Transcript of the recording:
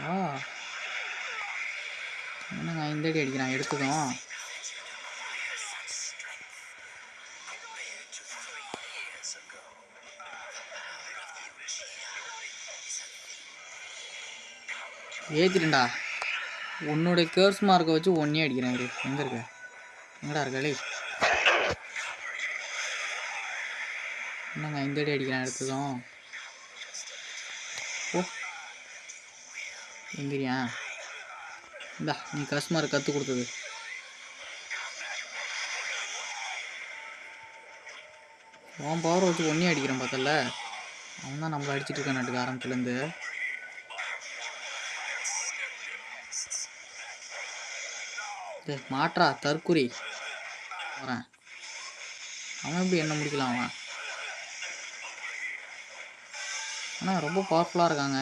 ஆ என்னங்க இந்த அடி அடிக்கிறான் எடுத்ததும். ஏற்றிட்டா உன்னுடைய கேர்ஸ் மார்க்கை வச்சு ஒன்னே அடிக்கிறேன். இரு எங்கே இருக்க? எங்கடா இருக்க? என்னங்க இந்த அடி அடிக்கிறேன் எடுத்ததும். ஓ எங்கிரியா? இந்தா நீ கஸ்மாரை கற்றுக் கொடுத்தது. உன் பவரை வச்சு ஒன்னே அடிக்கிறேன் பார்த்தல. அவன் தான் நம்மளை அடிச்சிட்டு இருக்கான் நாட்டுக்கு ஆரம்பத்துலேருந்து. மாற்றா தற்குறி வரேன். அவன் எப்படி என்ன முடிக்கலாம் அவன்? ஆனால் ரொம்ப பவர்ஃபுல்லாக இருக்காங்க.